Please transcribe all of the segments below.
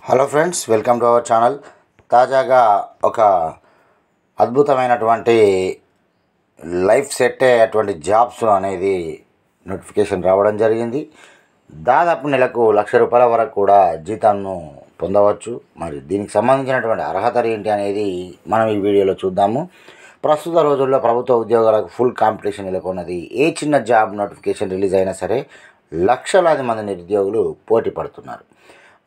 Hello friends, welcome to our channel. తాజాగా ఒక అద్భుతమైనటువంటి లైఫ్ సెట్ అయ్యేటువంటి జాబ్స్ అనేది నోటిఫికేషన్ రావడం జరిగింది. దాదాపు నెలకు ₹1,00,000 వరకు కూడా జీతాన్ని పొందవచ్చు. మరి దీనికి సంబంధించినటువంటి అర్హతలు ఏంటి అనేది మనం ఈ వీడియోలో చూద్దాము. ప్రస్తుత రోజుల్లో ప్రభుత్వ ఉద్యోగాలకు ఫుల్ కాంపిటీషన్ నెలకొన్నది. ఏ చిన్న జాబ్ నోటిఫికేషన్ రిలీజ్ అయినా సరే లక్షలాది మంది నిరుద్యోగులు పోటీ పడుతున్నారు.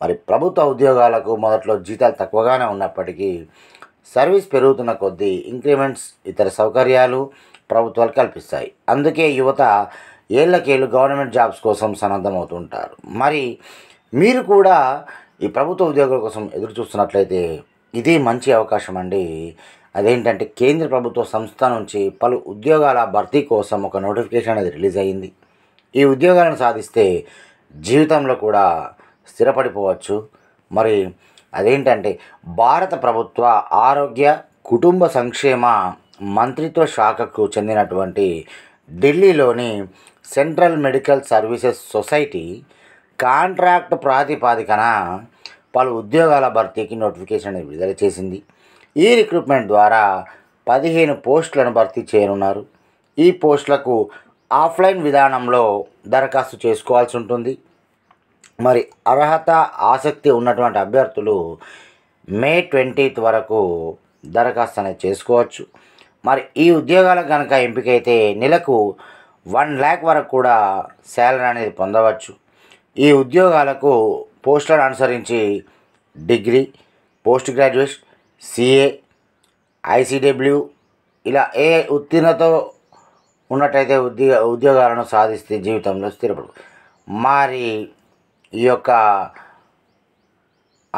మరి ప్రభుత్వ ఉద్యోగాలకు మొదట్లో జీతాలు తక్కువగానే ఉన్నప్పటికీ సర్వీస్ పెరుగుతున్న కొద్దీ ఇంక్రిమెంట్స్, ఇతర సౌకర్యాలు ప్రభుత్వాలు కల్పిస్తాయి. అందుకే యువత ఏళ్లకేళ్ళు గవర్నమెంట్ జాబ్స్ కోసం సన్నద్ధమవుతుంటారు. మరి మీరు కూడా ఈ ప్రభుత్వ ఉద్యోగాల కోసం ఎదురు చూస్తున్నట్లయితే ఇది మంచి అవకాశం అండి. అదేంటంటే కేంద్ర ప్రభుత్వ సంస్థ నుంచి పలు ఉద్యోగాల భర్తీ కోసం ఒక నోటిఫికేషన్ అనేది రిలీజ్ అయ్యింది. ఈ ఉద్యోగాలను సాధిస్తే జీవితంలో కూడా స్థిరపడిపోవచ్చు. మరి అదేంటంటే భారత ప్రభుత్వ ఆరోగ్య కుటుంబ సంక్షేమ మంత్రిత్వ శాఖకు చెందినటువంటి ఢిల్లీలోని central medical services society contract ప్రాతిపాదికన పలు ఉద్యోగాల భర్తీకి నోటిఫికేషన్ విడుదల చేసింది. ఈ రిక్రూట్మెంట్ ద్వారా 15 పోస్టులను భర్తీ చేయనున్నారు. ఈ పోస్టులకు ఆఫ్లైన్ విధానంలో దరఖాస్తు చేసుకోవాల్సి ఉంటుంది. మరి అర్హత, ఆసక్తి ఉన్నటువంటి అభ్యర్థులు మే 20 వరకు దరఖాస్తు అనేది చేసుకోవచ్చు. మరి ఈ ఉద్యోగాలకు కనుక ఎంపికైతే నెలకు 1 lakh వరకు కూడా శాలరీ అనేది పొందవచ్చు. ఈ ఉద్యోగాలకు పోస్టులను అనుసరించి డిగ్రీ, పోస్ట్ గ్రాడ్యుయేట్, సిఏ, ఐసిడబ్ల్యూ ఇలా ఏ ఉత్తీర్ణతో ఉన్నట్టయితే ఉద్యోగాలను సాధిస్తే జీవితంలో స్థిరపడు. మరి ఈ యొక్క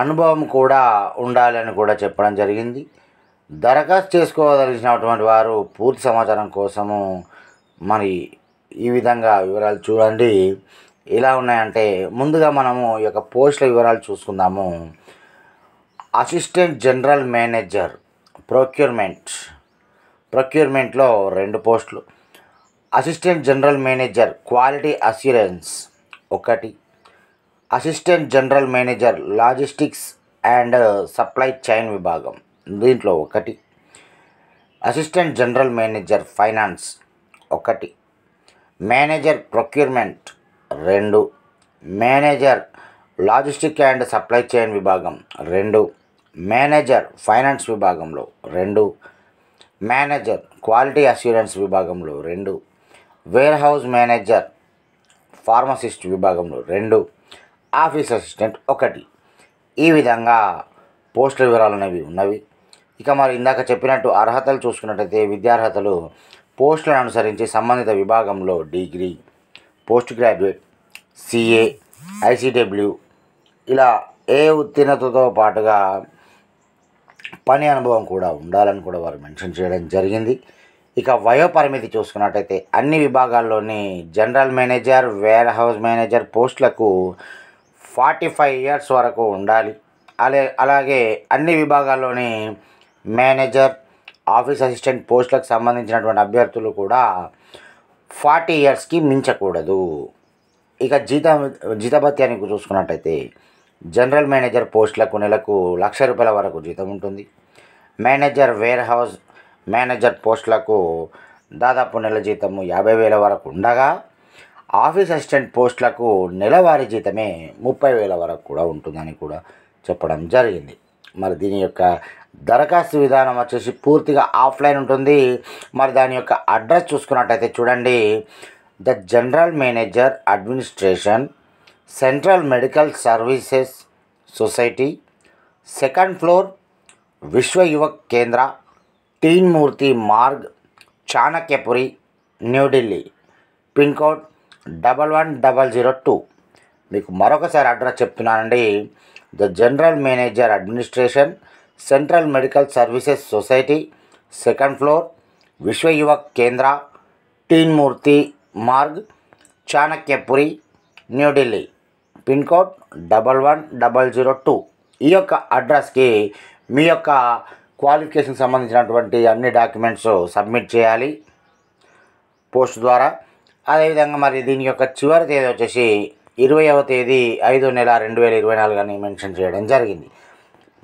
అనుభవం కూడా ఉండాలని కూడా చెప్పడం జరిగింది. దరఖాస్తు చేసుకోదలిచినటువంటి వారు పూర్తి సమాచారం కోసము మరి ఈ విధంగా వివరాలు చూడండి. ఎలా ఉన్నాయంటే ముందుగా మనము ఈ యొక్క పోస్టుల వివరాలు చూసుకుందాము. అసిస్టెంట్ జనరల్ మేనేజర్ ప్రొక్యూర్మెంట్లో 2 పోస్టులు. Assistant general manager quality assurance 1. Assistant general manager logistics and supply chain విభాగం దీంట్లో 1. Assistant general manager finance 1. Manager procurement 2. Manager logistic and supply chain విభాగం 2. మేనేజర్ ఫైనాన్స్ విభాగంలో 2. మేనేజర్ క్వాలిటీ అష్యూరెన్స్ విభాగంలో 2. Wear house manager pharmacist విభాగంలో 2. Office assistant 1. ఈ విధంగా పోస్టుల వివరాలు అనేవి ఉన్నవి. ఇక మరి ఇందాక చెప్పినట్టు అర్హతలు చూసుకున్నట్టయితే విద్యార్హతలు పోస్టులను అనుసరించి సంబంధిత విభాగంలో డిగ్రీ, పోస్ట్ గ్రాడ్యుయేట్, సిఏ, ఐసిడబ్ల్యూ ఇలా ఏ ఉత్తీర్ణతతో పాటుగా పని అనుభవం కూడా ఉండాలని కూడా వారు మెన్షన్ చేయడం జరిగింది. ఇక వయోపరిమితి చూసుకున్నట్టయితే అన్ని విభాగాల్లోని general manager, ware house manager పోస్టులకు 45 years వరకు ఉండాలి. అలాగే అన్ని విభాగాల్లోని మేనేజర్, ఆఫీస్ అసిస్టెంట్ పోస్టులకు సంబంధించినటువంటి అభ్యర్థులు కూడా 40 yearsకి మించకూడదు. ఇక జీతభత్యానికి చూసుకున్నట్టయితే జనరల్ మేనేజర్ పోస్టులకు నెలకు ₹1,00,000 వరకు జీతం ఉంటుంది. మేనేజర్, వేర్ హౌస్ మేనేజర్ పోస్టులకు దాదాపు నెల జీతము 50,000 వరకు ఉండగా ఆఫీస్ అసిస్టెంట్ పోస్టులకు నెలవారీ జీతమే 30,000 వరకు కూడా ఉంటుందని కూడా చెప్పడం జరిగింది. మరి దీని యొక్క దరఖాస్తు విధానం వచ్చేసి పూర్తిగా ఆఫ్లైన్ ఉంటుంది. మరి దాని యొక్క అడ్రస్ చూసుకున్నట్టయితే చూడండి, the general manager administration, central medical services society, 2nd floor, విశ్వ యువక్ కేంద్ర, టీన్ మూర్తి మార్గ్, చాణక్యపురి, న్యూఢిల్లీ, పిన్ కోడ్ 11002. మీకు మరొకసారి అడ్రస్ చెప్తున్నానండి. The general manager administration, central medical services society, 2nd floor, విశ్వ యువక్ కేంద్ర, టీన్ మూర్తి మార్గ్, చాణక్యపురి, న్యూఢిల్లీ, పిన్ కోడ్ 11002. ఈ యొక్క అడ్రస్కి మీ యొక్క క్వాలిఫికేషన్ సంబంధించినటువంటి అన్ని డాక్యుమెంట్స్ సబ్మిట్ చేయాలి పోస్ట్ ద్వారా. అదేవిధంగా మరి దీని యొక్క చివరి తేదీ వచ్చేసి 20వ తేదీ 5వ నెల 2024 అని మెన్షన్ చేయడం జరిగింది.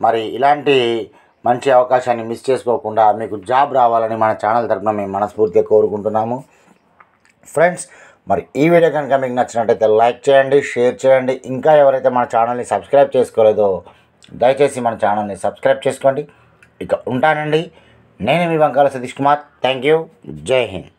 మరి ఇలాంటి మంచి అవకాశాన్ని మిస్ చేసుకోకుండా మీకు జాబ్ రావాలని మన ఛానల్ తరపున మేము మనస్ఫూర్తిగా కోరుకుంటున్నాము. ఫ్రెండ్స్, మరి ఈ వీడియో కనుక మీకు నచ్చినట్టయితే లైక్ చేయండి, షేర్ చేయండి. ఇంకా ఎవరైతే మన ఛానల్ని సబ్స్క్రైబ్ చేసుకోలేదో దయచేసి మన ఛానల్ని సబ్స్క్రైబ్ చేసుకోండి. ఇక ఉంటానండి. నేను మీ వంకాల సతీష్ కుమార్. Thank you. జై హింద్.